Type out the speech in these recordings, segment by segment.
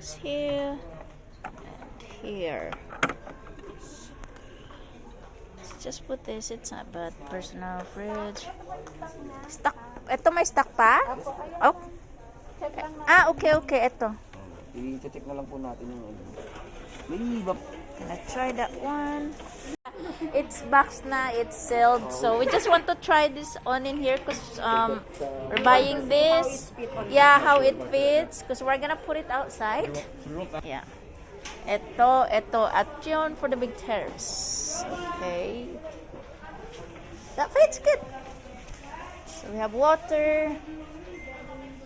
goes here and here. Let's just put this. It's not bad. Personal fridge. Stock. Ito may stock pa? Oh. Okay. Ito. I-check na lang po natin yung ano. May iba. Gonna try that one. It's boxed na, it's sealed. So we just want to try this on in here because we're buying this. Yeah, how it fits because we're gonna put it outside. Yeah. Ito at yun for the big terrace. Okay. That fits good. So we have water.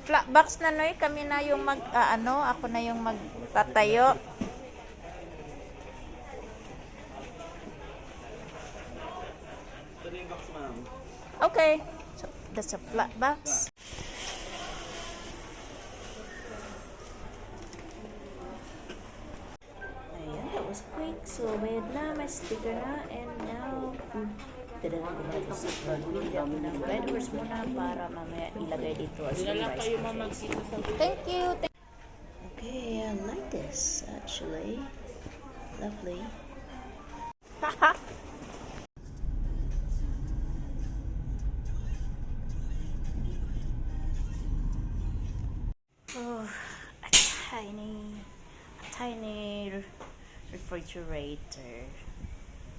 Flat box na noy, kami na yung ako na yung magtatayo. Okay, so that's a flat box. Ayan, that was quick. So, bayad na, may sticker na, and now, dadala ko natin sa pag-wheel ako ng bed horse muna para mamaya ilagay dito as a rice. Thank you. Okay, I like this, actually. Lovely. Haha. Oh, a tiny refrigerator.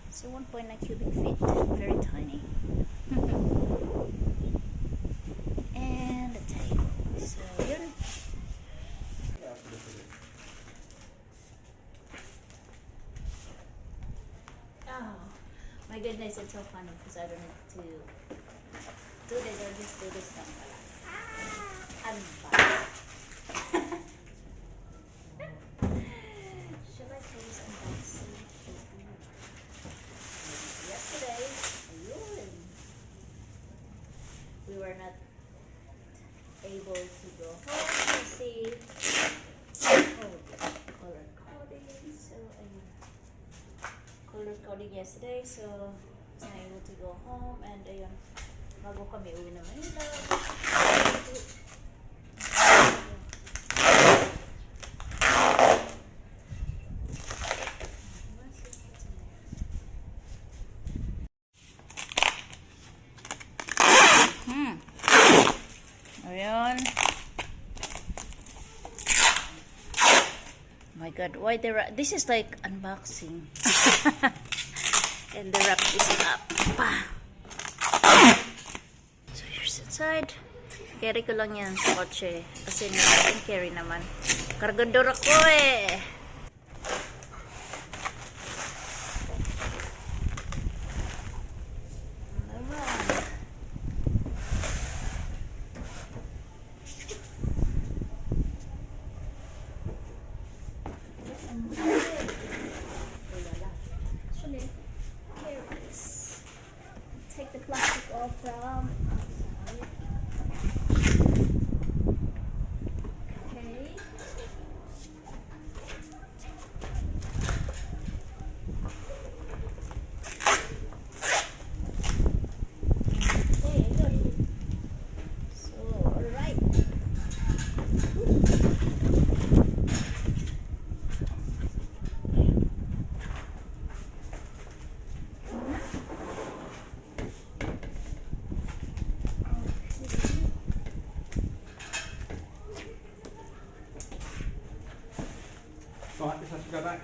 So 1.9 cubic feet, very tiny. And a table. So yun. Oh my goodness, it's so funny because I don't have to do this or just do this now. Should I taste unboxing? Yesterday, we were not able to go home to see color coding. So color coding yesterday, so I was not able to go home, and ayun, bago kami uwi na Manila. Ayan. My God, why the wrap? This is like unboxing. And the wrap is up. So here's inside. Carry ko lang yan sa kotse. Kasi natin carry naman. Kargador ako eh. Actually, here it is. Take the plastic off from outside. Okay. So, alright. Right, this has to go back.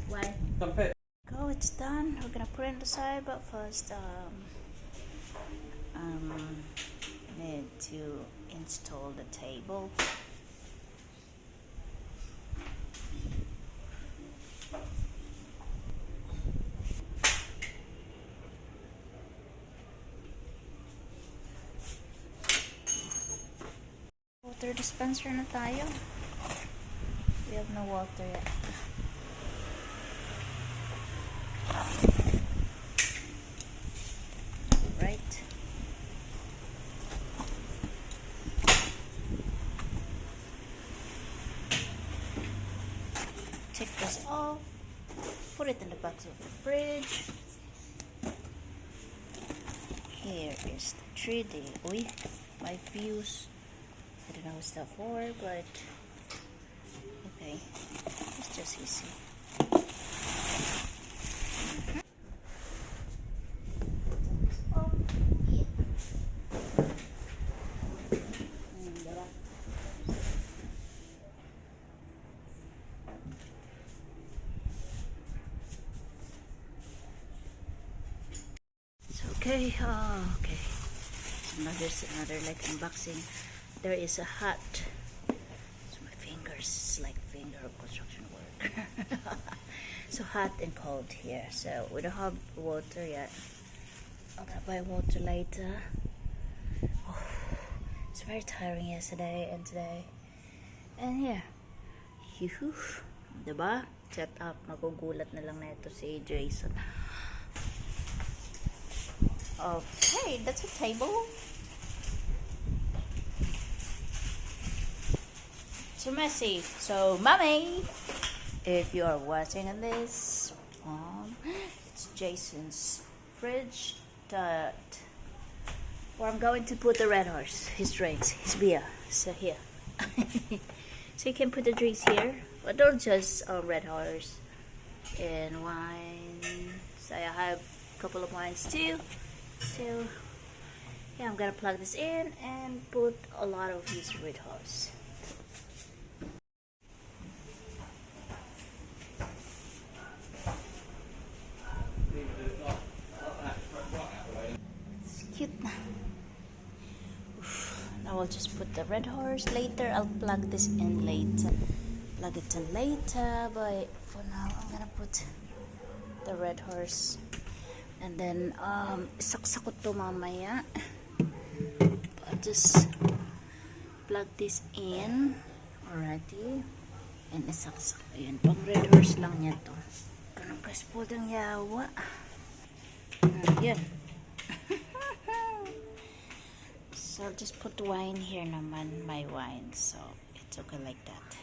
Why? Don't fit. Go, it's done. We're gonna put it on the side, but first, need to install the table. Water dispenser na tayo. We have no water yet. Right. Take this off. Put it in the box of the fridge. Here is the 3D. Uy, my views. I don't know what's that for, but mommy. It's just easy. Okay, okay. There's another like unboxing. There is a hat. So my fingers is like finger construction work. So hot and cold here. So we don't have water yet. I'm gonna buy water later. Oh, it's very tiring yesterday and today. And here, yuhu, diba? Set up. Magugulat na lang na ito si Jason. Okay, that's a table. Too messy. So, mommy, if you are watching this, it's Jason's fridge that where I'm going to put the red horse, his drinks, his beer. So here, so you can put the drinks here, but don't just red horse and wine. So I have a couple of wines too. So yeah, I'm gonna plug this in and put a lot of his red horse. It's cute na. Now I'll just put the red horse later. I'll plug this in later. Plug it in later, but for now I'm gonna put the red horse. And then, isaksak ko to mamaya. I'll just plug this in already. And isaksak. Ayan, pang red horse lang niya to. Ganun kaspodang yawa. Ayan. So, I'll just put wine here naman, my wine. So, it's okay like that.